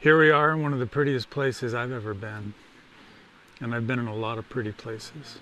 Here we are in one of the prettiest places I've ever been. And I've been in a lot of pretty places.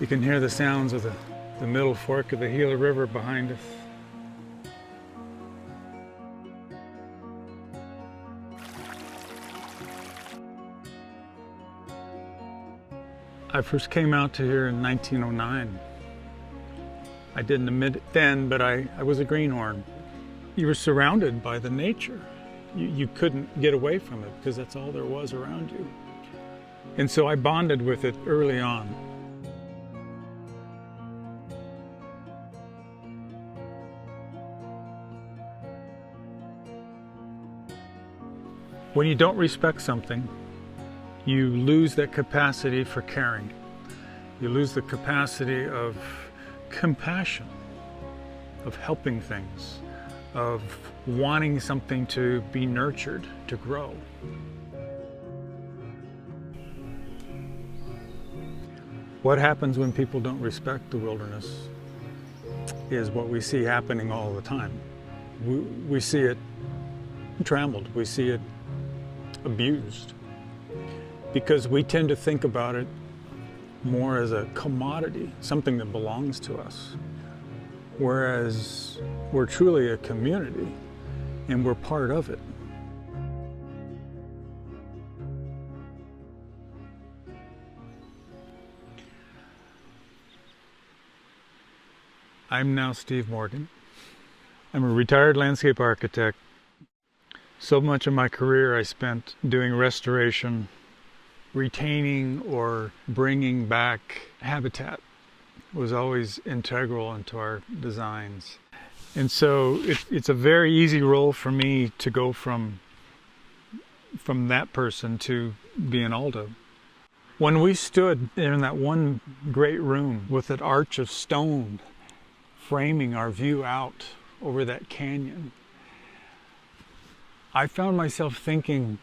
You can hear the sounds of the middle fork of the Gila River behind us. I first came out to here in 1909. I didn't admit it then, but I was a greenhorn. You were surrounded by the nature. You couldn't get away from it because that's all there was around you. And so I bonded with it early on. When you don't respect something, you lose that capacity for caring. You lose the capacity of compassion, of helping things, of wanting something to be nurtured, to grow. What happens when people don't respect the wilderness is what we see happening all the time. We see it trampled, we see it abused, because we tend to think about it more as a commodity, something that belongs to us. Whereas we're truly a community and we're part of it. I'm now Steve Morgan. I'm a retired landscape architect. So much of my career I spent doing restoration, retaining or bringing back habitat. Was always integral into our designs. And so it's a very easy role for me to go from that person to being Aldo. When we stood in that one great room with that arch of stone framing our view out over that canyon, I found myself thinking,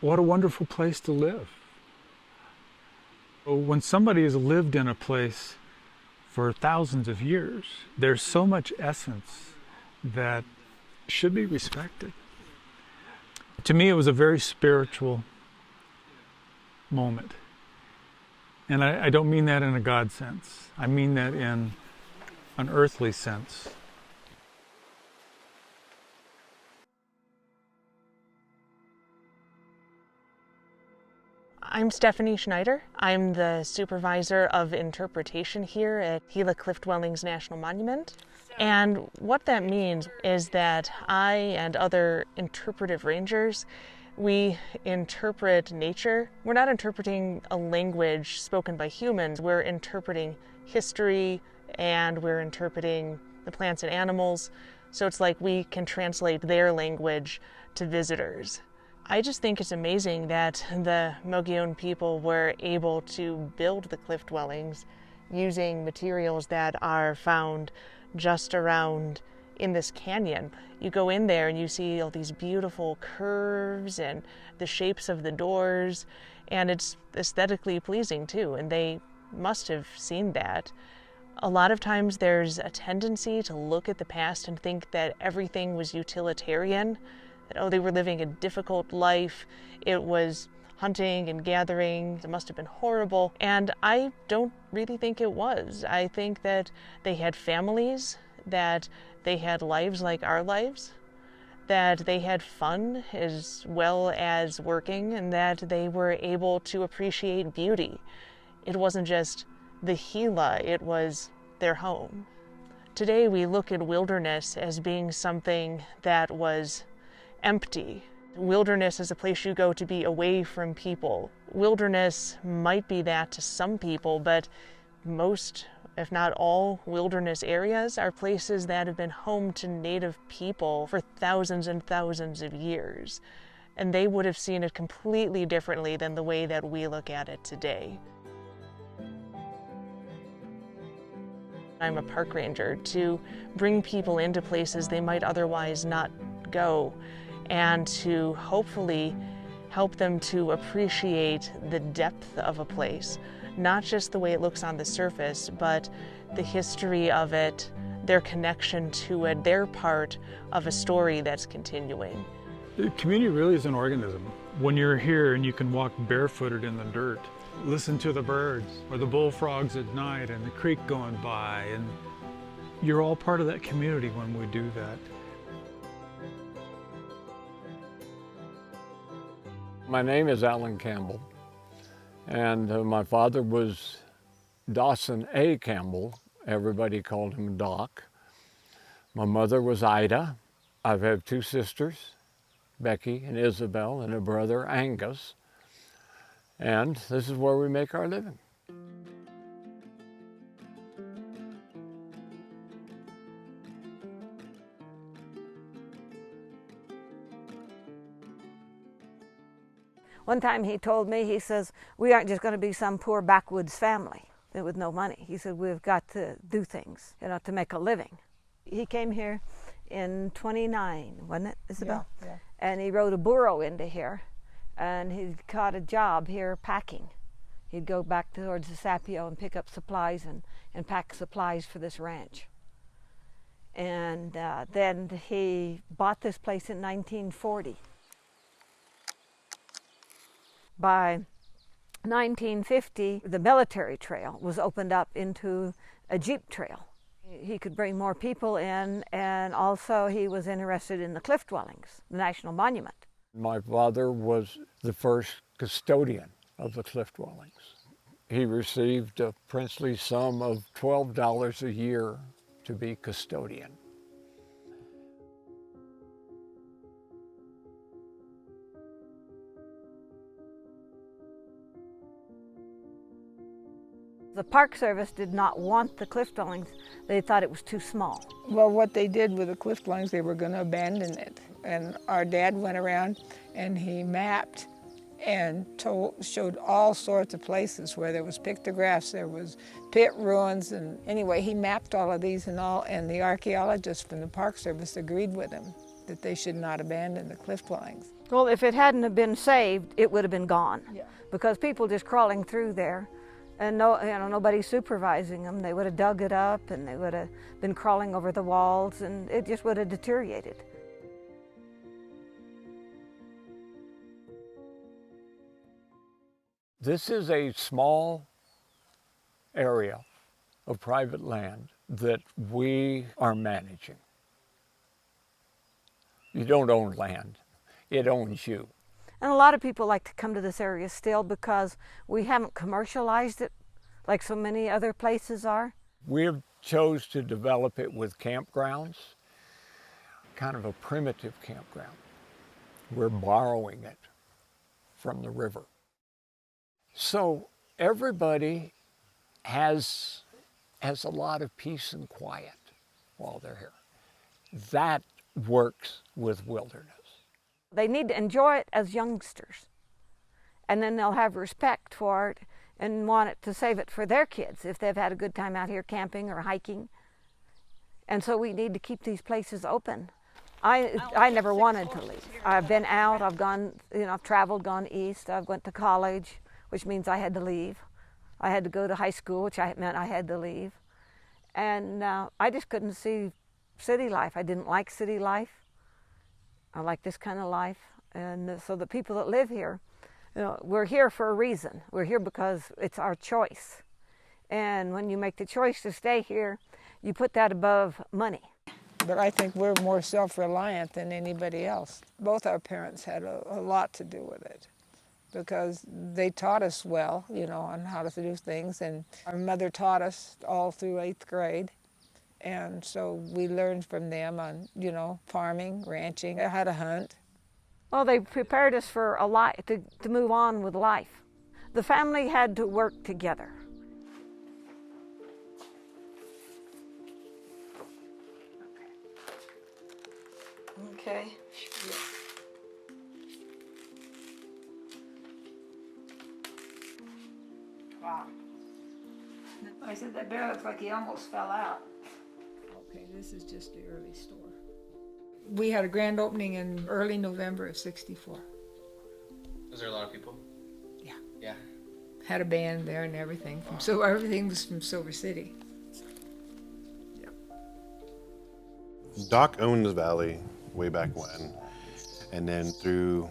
what a wonderful place to live. When somebody has lived in a place for thousands of years, there's so much essence that should be respected. To me, it was a very spiritual moment. And I don't mean that in a God sense. I mean that in an earthly sense. I'm Stephanie Schneider. I'm the supervisor of interpretation here at Gila Cliff Dwellings National Monument. And what that means is that I and other interpretive rangers, we interpret nature. We're not interpreting a language spoken by humans. We're interpreting history and we're interpreting the plants and animals. So it's like we can translate their language to visitors. I just think it's amazing that the Mogollon people were able to build the cliff dwellings using materials that are found just around in this canyon. You go in there and you see all these beautiful curves and the shapes of the doors, and it's aesthetically pleasing too, and they must have seen that. A lot of times there's a tendency to look at the past and think that everything was utilitarian, that, oh, they were living a difficult life, it was hunting and gathering, it must have been horrible. And I don't really think it was. I think that they had families, that they had lives like our lives, that they had fun as well as working, and that they were able to appreciate beauty. It wasn't just the Gila, it was their home. Today we look at wilderness as being something that was empty. Wilderness is a place you go to be away from people. Wilderness might be that to some people, but most, if not all, wilderness areas are places that have been home to native people for thousands and thousands of years. And they would have seen it completely differently than the way that we look at it today. I'm a park ranger to bring people into places they might otherwise not go, and to hopefully help them to appreciate the depth of a place, not just the way it looks on the surface, but the history of it, their connection to it, their part of a story that's continuing. The community really is an organism. When you're here and you can walk barefooted in the dirt, listen to the birds or the bullfrogs at night and the creek going by, and you're all part of that community when we do that. My name is Alan Campbell, and my father was Dawson A. Campbell. Everybody called him Doc. My mother was Ida. I have two sisters, Becky and Isabel, and a brother, Angus. And this is where we make our living. One time he told me, he says, we aren't just going to be some poor backwoods family with no money. He said, we've got to do things, to make a living. He came here in 29, wasn't it, Isabel? Yeah. And he rode a burro into here, and he got a job here packing. He'd go back towards the Sapio and pick up supplies and pack supplies for this ranch. And then he bought this place in 1940. By 1950, the military trail was opened up into a jeep trail. He could bring more people in, and also he was interested in the cliff dwellings, the national monument. My father was the first custodian of the cliff dwellings. He received a princely sum of $12 a year to be custodian. The Park Service did not want the cliff dwellings. They thought it was too small. Well, what they did with the cliff dwellings, they were going to abandon it. And our dad went around and he mapped and showed all sorts of places where there was pictographs, there was pit ruins, and anyway, he mapped all of these and the archaeologists from the Park Service agreed with him that they should not abandon the cliff dwellings. Well, if it hadn't have been saved, it would have been gone. Yeah. Because people just crawling through there, and nobody supervising them. They would have dug it up, and they would have been crawling over the walls, and it just would have deteriorated. This is a small area of private land that we are managing. You don't own land, it owns you. And a lot of people like to come to this area still because we haven't commercialized it like so many other places are. We have chose to develop it with campgrounds, kind of a primitive campground. We're borrowing it from the river. So everybody has a lot of peace and quiet while they're here. That works with wilderness. They need to enjoy it as youngsters, and then they'll have respect for it and want it to save it for their kids if they've had a good time out here camping or hiking. And so we need to keep these places open. I never wanted to leave. I've been out, I've gone, I've traveled, gone east, I've went to college, which means I had to leave. I had to go to high school, which meant I had to leave. And I just couldn't see city life. I didn't like city life. I like this kind of life. And so the people that live here, we're here for a reason. We're here because it's our choice. And when you make the choice to stay here, you put that above money. But I think we're more self-reliant than anybody else. Both our parents had a lot to do with it because they taught us well, on how to do things. And our mother taught us all through 8th grade. And so we learned from them on, farming, ranching, how to hunt. Well, they prepared us for a life, to move on with life. The family had to work together. Okay. Wow. I said that bear looks like he almost fell out. Okay, this is just the early store. We had a grand opening in early November of '64. Was there a lot of people? Yeah. Yeah. Had a band there and everything. So everything was from Silver City. Doc owned the valley way back when, And then through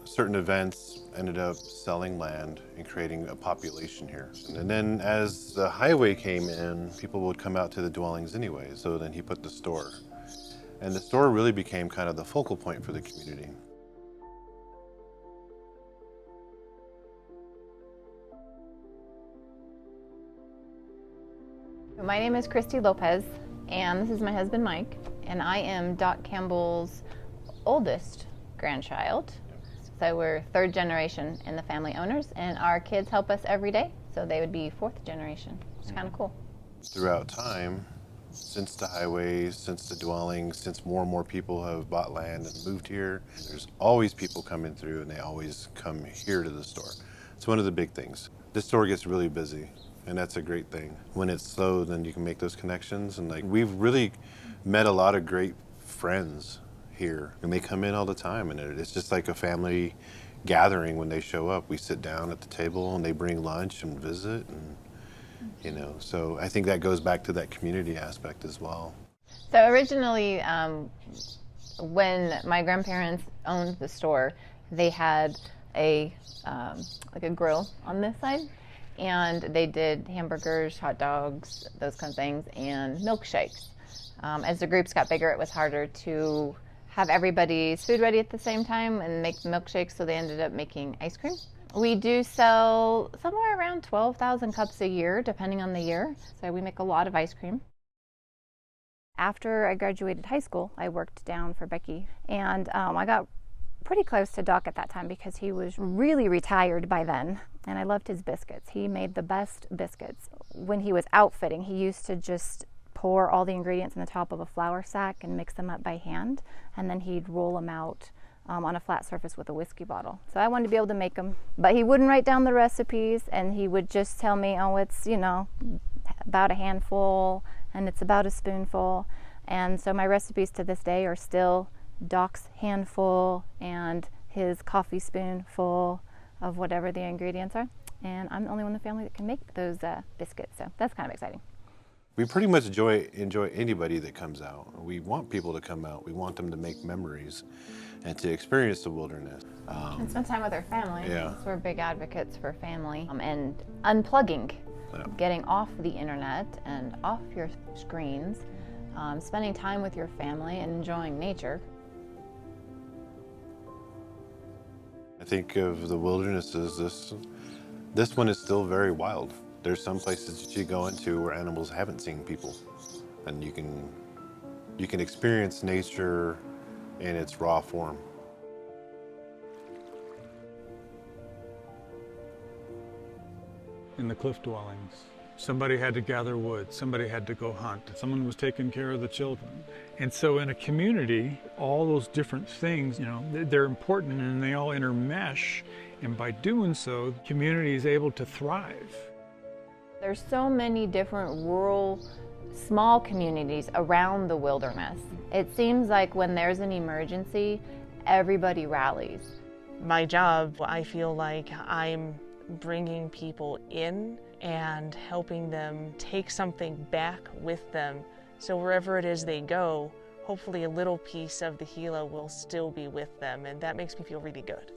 certain events, ended up selling land and creating a population here. And then as the highway came in, people would come out to the dwellings anyway. So then he put the store. And the store really became kind of the focal point for the community. My name is Christy Lopez, and this is my husband Mike, and I am Doc Campbell's oldest grandchild. So we're third generation in the family owners, and our kids help us every day, so they would be fourth generation. It's kind of cool. Throughout time, since the highways, since the dwellings, since more and more people have bought land and moved here, there's always people coming through, and they always come here to the store. It's one of the big things. This store gets really busy, and that's a great thing. When it's slow, then you can make those connections, and like we've really met a lot of great friends here, and they come in all the time, and it's just like a family gathering when they show up. We sit down at the table, and they bring lunch and visit, and you know, so I think that goes back to that community aspect as well. So originally, when my grandparents owned the store, they had a like a grill on this side, and they did hamburgers, hot dogs, those kind of things, and milkshakes. As the groups got bigger, it was harder to have everybody's food ready at the same time and make the milkshakes, so they ended up making ice cream. We do sell somewhere around 12,000 cups a year, depending on the year, so we make a lot of ice cream. After I graduated high school, I worked down for Becky, and I got pretty close to Doc at that time because he was really retired by then, and I loved his biscuits. He made the best biscuits. When he was outfitting, he used to just pour all the ingredients in the top of a flour sack and mix them up by hand, and then he'd roll them out on a flat surface with a whiskey bottle. So I wanted to be able to make them, but he wouldn't write down the recipes, and he would just tell me, oh, it's, you know, about a handful, and it's about a spoonful. And so my recipes to this day are still Doc's handful and his coffee spoonful of whatever the ingredients are. And I'm the only one in the family that can make those biscuits, so that's kind of exciting. We pretty much enjoy anybody that comes out. We want people to come out. We want them to make memories and to experience the wilderness. And spend time with their family. Yeah. We're big advocates for family and unplugging, getting off the internet and off your screens, spending time with your family and enjoying nature. I think of the wilderness as this one is still very wild. There's some places that you go into where animals haven't seen people, and you can experience nature in its raw form. In the cliff dwellings, somebody had to gather wood, somebody had to go hunt, someone was taking care of the children. And so in a community, all those different things, you know, they're important and they all intermesh, and by doing so, the community is able to thrive. There's so many different rural, small communities around the wilderness. It seems like when there's an emergency, everybody rallies. My job, I feel like I'm bringing people in and helping them take something back with them. So wherever it is they go, hopefully a little piece of the Gila will still be with them, and that makes me feel really good.